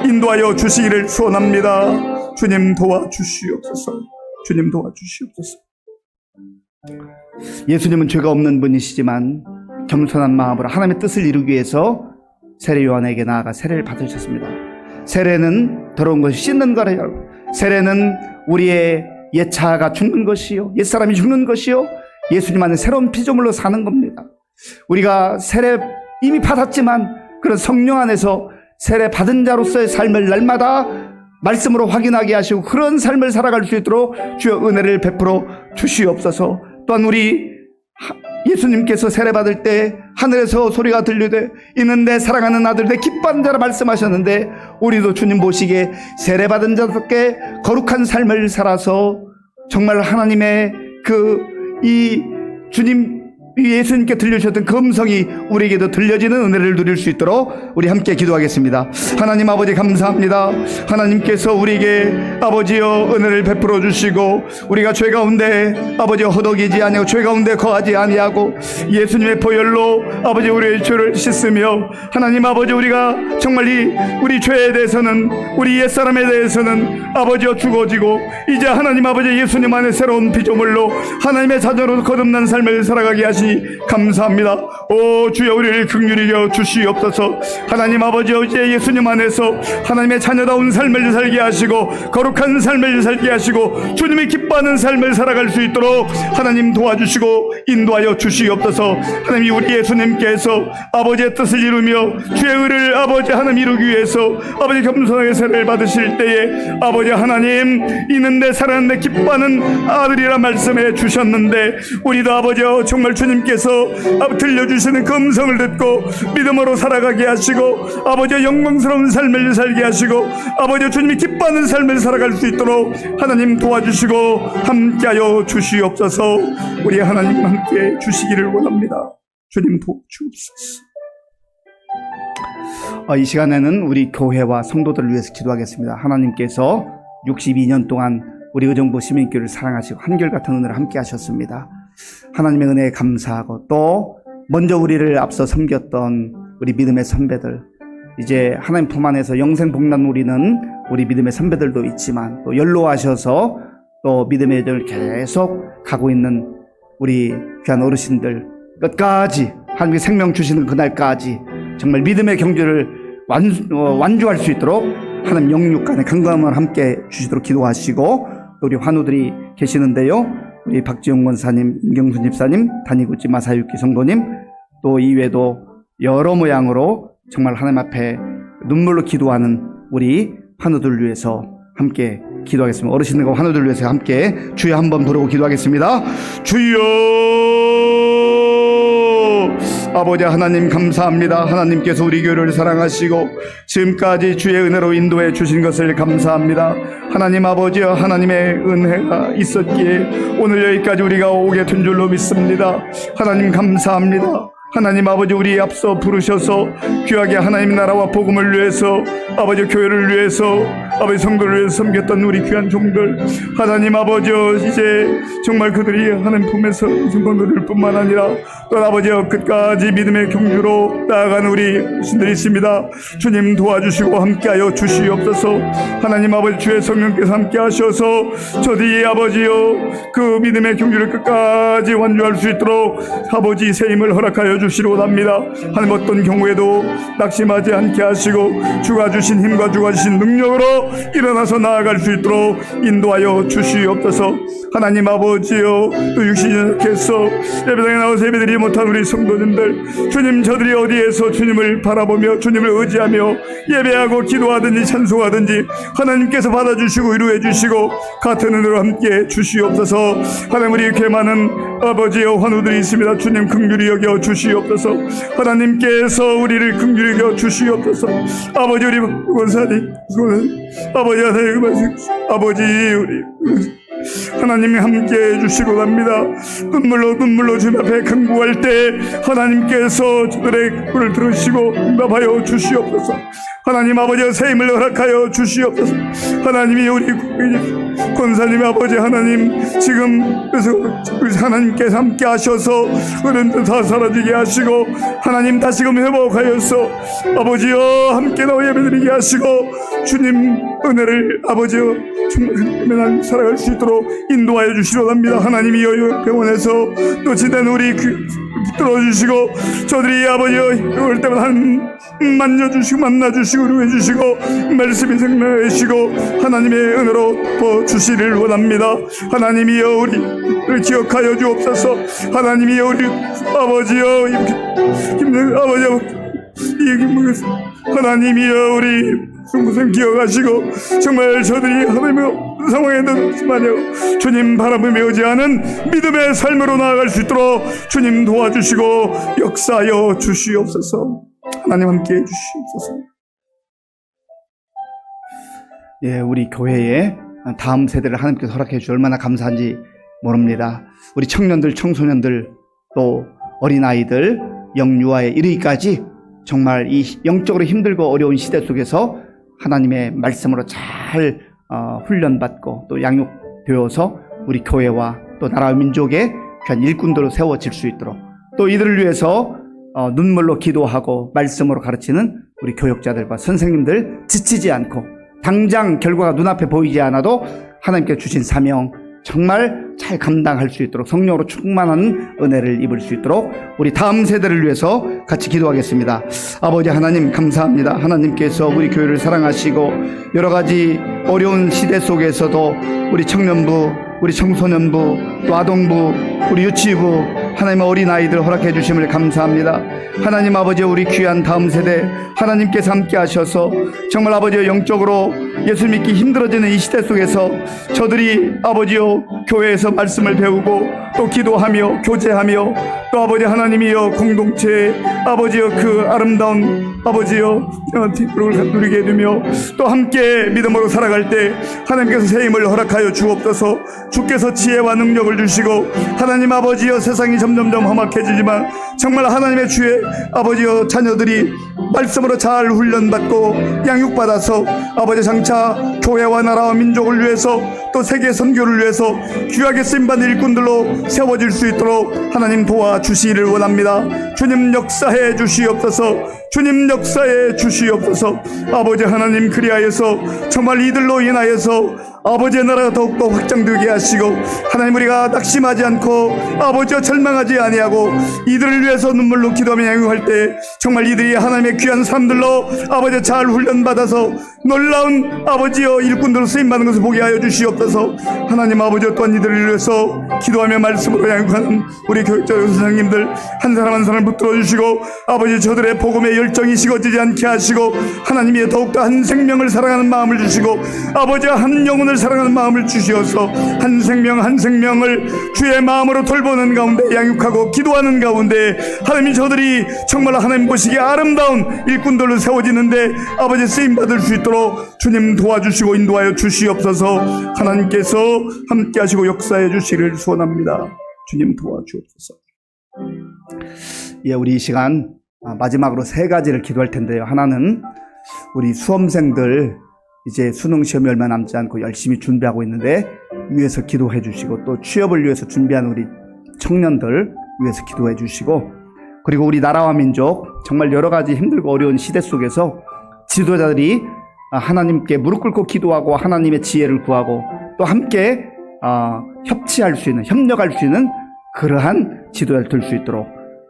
인도하여 주시기를 소원합니다. 주님 도와주시옵소서. 주님 도와주시옵소서. 예수님은 죄가 없는 분이시지만 겸손한 마음으로 하나님의 뜻을 이루기 위해서 세례 요한에게 나아가 세례를 받으셨습니다. 세례는 더러운 것이 씻는 거래요. 세례는 우리의 옛 자아가 죽는 것이요, 옛 사람이 죽는 것이요, 예수님 안에 새로운 피조물로 사는 겁니다. 우리가 세례 이미 받았지만 그런 성령 안에서 세례 받은 자로서의 삶을 날마다 말씀으로 확인하게 하시고 그런 삶을 살아갈 수 있도록 주여 은혜를 베풀어 주시옵소서. 또한 우리 예수님께서 세례 받을 때 하늘에서 소리가 들리되 이는 내 사랑하는 아들 내 기뻐하는 자라 말씀하셨는데 우리도 주님 보시기에 세례 받은 자답게 거룩한 삶을 살아서 정말 하나님의 이 주님 예수님께 들려주셨던 그 음성이 우리에게도 들려지는 은혜를 누릴 수 있도록 우리 함께 기도하겠습니다. 하나님 아버지 감사합니다. 하나님께서 우리에게 아버지여 은혜를 베풀어 주시고 우리가 죄 가운데 아버지 허덕이지 아니하고 죄 가운데 거하지 아니하고 예수님의 보혈로 아버지 우리의 죄를 씻으며 하나님 아버지 우리가 정말 우리 죄에 대해서는 우리 옛사람에 대해서는 아버지여 죽어지고 이제 하나님 아버지 예수님 안에 새로운 피조물로 하나님의 자녀로 거듭난 삶을 살아가게 하시니 감사합니다. 오 주여 우리를 긍휼히 여겨 주시옵소서. 하나님 아버지 이제 예수님 안에서 하나님의 자녀다운 삶을 살게 하시고 거룩한 삶을 살게 하시고 주님이 기뻐하는 삶을 살아갈 수 있도록 하나님 도와주시고 인도하여 주시옵소서. 하나님 우리 예수님께서 아버지의 뜻을 이루며 주의 의를 아버지 하나님 이루기 위해서 아버지 겸손하게 세례를 받으실 때에 아버지 하나님 이는 내 사랑하는 내 기뻐하는 아들이라 말씀해 주셨는데 우리도 아버지 정말 주님께서 들려주시는 그 음성을 듣고 믿음으로 살아가게 하시고 아버지의 영광스러운 삶을 살게 하시고 아버지 주님이 기뻐하는 삶을 살아갈 수 있도록 하나님 도와주시고 함께하여 주시옵소서. 우리 하나님 함께 주시기를 원합니다. 주님 도와주옵소서. 이 시간에는 우리 교회와 성도들을 위해서 기도하겠습니다. 하나님께서 62년 동안 우리 의정부 시민교회를 사랑하시고 한결같은 은혜를 함께 하셨습니다. 하나님의 은혜에 감사하고 또 먼저 우리를 앞서 섬겼던 우리 믿음의 선배들, 이제 하나님 품 안에서 영생 복락 누리는 우리 믿음의 선배들도 있지만 또 연로하셔서 또 믿음의 여정을 계속 가고 있는 우리 귀한 어르신들 끝까지 하나님의 생명 주시는 그날까지 정말 믿음의 경주를 완주할 수 있도록 하나님 영육간의 건강을 함께 주시도록 기도하시고 우리 환우들이 계시는데요. 우리 박지용 권사님, 임경순 집사님, 단이구지 마사유키 성도님 또 이외에도 여러 모양으로 정말 하나님 앞에 눈물로 기도하는 우리 환우들 위해서 함께 기도하겠습니다. 어르신들과 환우들 위해서 함께 주여 한번 부르고 기도하겠습니다. 주여 아버지 하나님 감사합니다. 하나님께서 우리 교회를 사랑하시고 지금까지 주의 은혜로 인도해 주신 것을 감사합니다. 하나님 아버지여 하나님의 은혜가 있었기에 오늘 여기까지 우리가 오게 된 줄로 믿습니다. 하나님 감사합니다. 하나님 아버지 우리 앞서 부르셔서 귀하게 하나님 나라와 복음을 위해서 아버지 교회를 위해서 아버지 성도를 위해서 섬겼던 우리 귀한 종들 하나님 아버지 이제 정말 그들이 하나님 품에서 성도들 뿐만 아니라 또 아버지 끝까지 믿음의 경주로 나아가는 우리 신들이 있습니다. 주님 도와주시고 함께하여 주시옵소서. 하나님 아버지 주의 성령께서 함께 하셔서 저들이 아버지여 그 믿음의 경주를 끝까지 완주할 수 있도록 아버지 새 힘을 허락하여 주시옵소서. 주시로답니다. 하나님 어떤 경우에도 낙심하지 않게 하시고 주가 주신 힘과 주가 주신 능력으로 일어나서 나아갈 수 있도록 인도하여 주시옵소서. 하나님 아버지여, 또 육신이 약해서 예배당에 나와서 예배드리지 못한 우리 성도님들, 주님 저들이 어디에서 주님을 바라보며 주님을 의지하며 예배하고 기도하든지 찬송하든지 하나님께서 받아주시고 위로해 주시고 같은 은혜로 함께 주시옵소서. 하나님 우리 이렇게 많은 아버지여 환우들이 있습니다. 주님 긍휼히 여겨 주시옵소서. 하나님께서 우리를 긍휼히 여겨 주시옵소서. 아버지 우리 권사님, 아버지 하나님, 아버지 우리 하나님이 함께 해주시고랍니다. 눈물로 주님 앞에 간구할 때 하나님께서 저들의 꿀을 들으시고 응답하여 주시옵소서. 하나님 아버지여 새 힘을 허락하여 주시옵소서. 하나님이 우리 권사님 아버지 하나님 지금 그래서 하나님께서 함께 하셔서 그런 다 사라지게 하시고 하나님 다시금 회복하여서 아버지여 함께 나와 예배드리게 하시고 주님 은혜를 아버지여 충만한 살아갈 수 있도록 인도하여 주시로답니다. 하나님이 여유 병원에서 또 지된 우리 붙들어주시고 저들이 아버지여 올 때마다 만져주시고 만나주시고 위로해주시고 말씀이 생명하시고 하나님의 은혜로 더 주시를 원합니다. 하나님이여 우리를 기억하여 주옵소서. 하나님이여 우리 아버지여 힘든 아버지여 하나님이여 우리 성부님 기억하시고 정말 저들이 하나님의 상황에 넣지만요 주님 바라보며 의지하는 믿음의 삶으로 나아갈 수 있도록 주님 도와주시고 역사하여 주시옵소서. 하나님 함께 해주시옵소서. 예, 우리 교회에 다음 세대를 하나님께서 허락해 주시 얼마나 감사한지 모릅니다. 우리 청년들, 청소년들, 또 어린아이들, 영유아에 이르기까지 정말 이 영적으로 힘들고 어려운 시대 속에서 하나님의 말씀으로 잘 훈련받고 또 양육되어서 우리 교회와 또 나라와 민족의 귀한 일꾼들로 세워질 수 있도록 또 이들을 위해서 눈물로 기도하고 말씀으로 가르치는 우리 교육자들과 선생님들 지치지 않고 당장 결과가 눈앞에 보이지 않아도 하나님께 주신 사명 정말 잘 감당할 수 있도록 성령으로 충만한 은혜를 입을 수 있도록 우리 다음 세대를 위해서 같이 기도하겠습니다. 아버지 하나님 감사합니다. 하나님께서 우리 교회를 사랑하시고 여러 가지 어려운 시대 속에서도 우리 청년부, 우리 청소년부, 또 아동부, 우리 유치부 하나님 어린아이들 허락해 주심을 감사합니다. 하나님 아버지 우리 귀한 다음 세대 하나님께서 함께 하셔서 정말 아버지여 영적으로 예수 믿기 힘들어지는 이 시대 속에서 저들이 아버지여 교회에서 말씀을 배우고 또 기도하며 교제하며 또 아버지 하나님이여 공동체에 아버지여 그 아름다운 아버지여 뒷부를 누리게 되며 또 함께 믿음으로 살아갈 때 하나님께서 새 힘을 허락하여 주옵소서. 주께서 지혜와 능력을 주시고 하나님 아버지여 세상이 점점점 험악해지지만 정말 하나님의 주의 아버지여 자녀들이 말씀으로 잘 훈련받고 양육받아서 아버지 장차 교회와 나라와 민족을 위해서 또 세계 선교를 위해서 귀하게 쓰임받는 일꾼들로 세워질 수 있도록 하나님 도와주시기를 원합니다. 주님 역사해 주시옵소서. 주님 역사해 주시옵소서. 아버지 하나님 그리하여서 정말 이들로 인하여서 아버지의 나라가 더욱더 확장되게 하시고 하나님 우리가 낙심하지 않고 아버지와 절망하지 아니하고 이들을 위해서 눈물로 기도하며 양육할 때 정말 이들이 하나님의 귀한 사람들로 아버지 잘 훈련받아서 놀라운 아버지여 일꾼들로 쓰임받는 것을 보게 하여 주시옵소서. 하나님 아버지여 또한 이들을 위해서 기도하며 말씀으로 양육하는 우리 교육자 선생님들 한 사람 한 사람을 붙들어 주시고 아버지 저들의 복음의 열정이 식어지지 않게 하시고 하나님이 더욱더 한 생명을 사랑하는 마음을 주시고 아버지와 한 영혼을 사랑하는 마음을 주시어서 한 생명 한 생명을 주의 마음으로 돌보는 가운데 양육하고 기도하는 가운데 하나님 저들이 정말 하나님 보시기에 아름다운 일꾼들로 세워지는데 아버지 쓰임받을 수 있도록 주님 도와주시고 인도하여 주시옵소서. 하나님께서 함께 하시고 역사해 주시기를 소원합니다. 주님 도와주옵소서. 예, 우리 이 시간 마지막으로 세 가지를 기도할 텐데요. 하나는 우리 수험생들 이제 수능 시험이 얼마 남지 않고 열심히 준비하고 있는데 위해서 기도해 주시고 또 취업을 위해서 준비하는 우리 청년들 위해서 기도해 주시고 그리고 우리 나라와 민족 정말 여러 가지 힘들고 어려운 시대 속에서 지도자들이 하나님께 무릎 꿇고 기도하고 하나님의 지혜를 구하고 또 함께 협치할 수 있는 협력할 수 있는 그러한 지도자를 들 수 있도록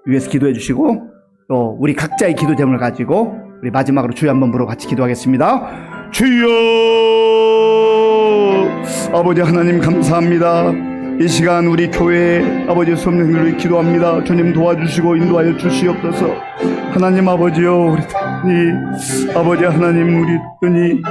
위해서 기도해 주시고 또 우리 각자의 기도 제목을 가지고 우리 마지막으로 주여 한번 부르고 같이 기도하겠습니다. 주여 아버지 하나님 감사합니다. 이 시간 우리 교회 아버지 수업생들을 기도합니다. 주님 도와주시고 인도하여 주시옵소서. 하나님 아버지여 우리 아버지 하나님 우리 은희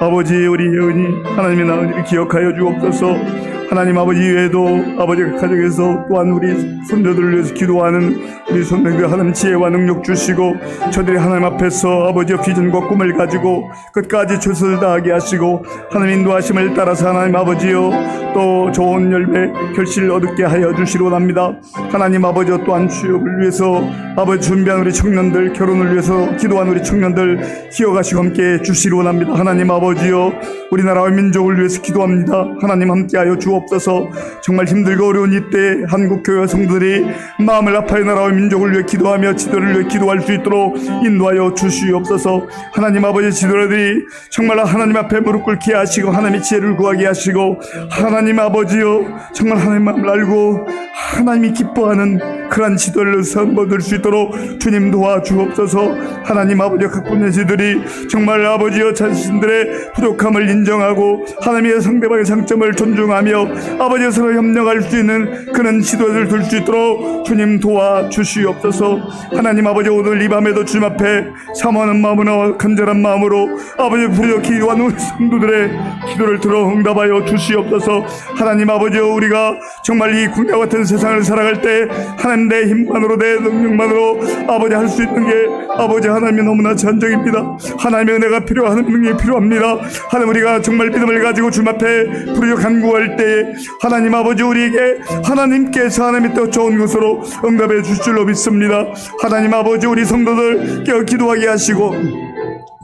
아버지 우리 은희 하나님의 나은이를 기억하여 주옵소서. 하나님 아버지 외에도 아버지 가정에서 또한 우리 손자들을 위해서 기도하는 우리 손자들 하나님 지혜와 능력 주시고 저들이 하나님 앞에서 아버지의 비전과 꿈을 가지고 끝까지 최선을 다하게 하시고 하나님 인도하심을 따라서 하나님 아버지여 또 좋은 열매 결실을 얻게 하여 주시기 원합니다. 하나님 아버지여 또한 취업을 위해서 아버지 준비한 우리 청년들 결혼을 위해서 기도한 우리 청년들 기억하시고 함께 주시기 원합니다. 하나님 아버지여 우리나라와 민족을 위해서 기도합니다. 하나님 함께하여 주옵소서. 정말 힘들고 어려운 이때 한국교회 성도들이 마음을 아파해 나라와 민족을 위해 기도하며 지도를 위해 기도할 수 있도록 인도하여 주시옵소서. 하나님 아버지 지도자들이 정말 하나님 앞에 무릎 꿇게 하시고 하나님의 지혜를 구하게 하시고 하나님 아버지여 정말 하나님 마음을 알고 하나님이 기뻐하는 그러한 지도를 선보일 수 있도록 주님 도와주옵소서. 하나님 아버지여 각 분야지들이 정말 아버지여 자신들의 부족함을 인정하고 하나님의 상대방의 장점을 존중하며 아버지여 서로 협력할 수 있는 그런 지도를 둘 수 있도록 주님 도와주시옵소서. 하나님 아버지 오늘 이 밤에도 주님 앞에 사모하는 마음으로 간절한 마음으로 아버지 부르짖어 기도하는 우리 성도들의 기도를 들어 응답하여 주시옵소서. 하나님 아버지여 우리가 정말 이 국가 같은 세상을 살아갈 때 하나님 내 힘만으로 내 능력만으로 아버지 할 수 있는 게 아버지 하나님이 너무나 제한적입니다. 하나님의 은혜가 필요한 능력이 필요합니다. 하나님 우리가 정말 믿음을 가지고 주님 앞에 부르짖어 간구할 때 하나님 아버지 우리에게 하나님께서 하나님의 더 좋은 것으로 응답해 주실 줄로 믿습니다. 하나님 아버지 우리 성도들 깨어 기도하게 하시고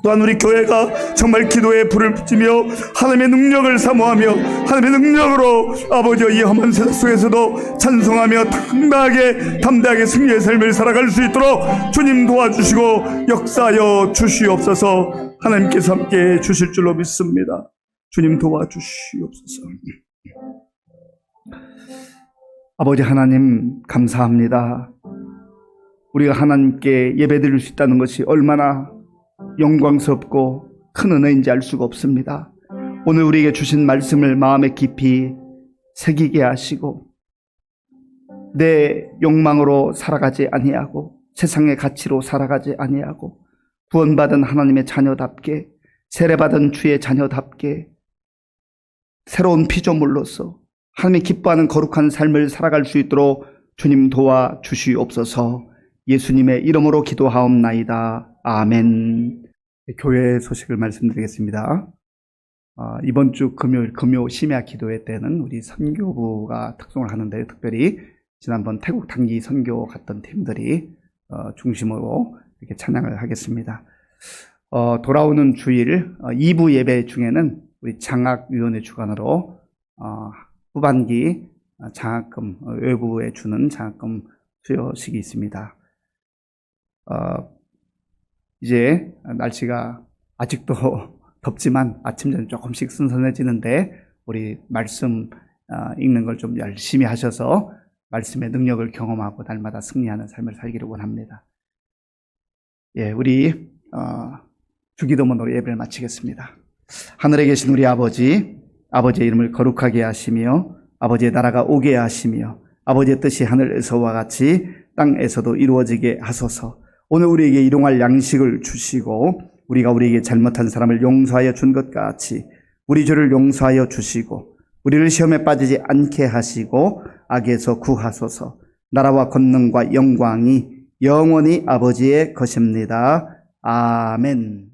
또한 우리 교회가 정말 기도에 불을 붙이며 하나님의 능력을 사모하며 하나님의 능력으로 아버지와 이 험한 세상 속에서도 찬송하며 담대하게 승리의 삶을 살아갈 수 있도록 주님 도와주시고 역사하여 주시옵소서. 하나님께서 함께 주실 줄로 믿습니다. 주님 도와주시옵소서. 아버지 하나님 감사합니다. 우리가 하나님께 예배드릴 수 있다는 것이 얼마나 영광스럽고 큰 은혜인지 알 수가 없습니다. 오늘 우리에게 주신 말씀을 마음에 깊이 새기게 하시고 내 욕망으로 살아가지 아니하고 세상의 가치로 살아가지 아니하고 구원받은 하나님의 자녀답게 세례받은 주의 자녀답게 새로운 피조물로서 하나님이 기뻐하는 거룩한 삶을 살아갈 수 있도록 주님 도와주시옵소서. 예수님의 이름으로 기도하옵나이다. 아멘. 교회 소식을 말씀드리겠습니다. 이번 주 금요 심야 기도회 때는 우리 선교부가 특송을 하는데 특별히 지난번 태국 단기 선교 갔던 팀들이 중심으로 이렇게 찬양을 하겠습니다. 돌아오는 주일 2부 예배 중에는 우리 장학위원회 주관으로 후반기 장학금 외부에 주는 장학금 수여식이 있습니다. 이제 날씨가 아직도 덥지만 아침 저녁 조금씩 선선해지는데 우리 말씀 읽는 걸 좀 열심히 하셔서 말씀의 능력을 경험하고 날마다 승리하는 삶을 살기를 원합니다. 예, 우리 주기도문으로 예배를 마치겠습니다. 하늘에 계신 우리 아버지, 아버지의 이름을 거룩하게 하시며 아버지의 나라가 오게 하시며 아버지의 뜻이 하늘에서와 같이 땅에서도 이루어지게 하소서. 오늘 우리에게 일용할 양식을 주시고 우리가 우리에게 잘못한 사람을 용서하여 준 것 같이 우리 죄를 용서하여 주시고 우리를 시험에 빠지지 않게 하시고 악에서 구하소서. 나라와 권능과 영광이 영원히 아버지의 것입니다. 아멘.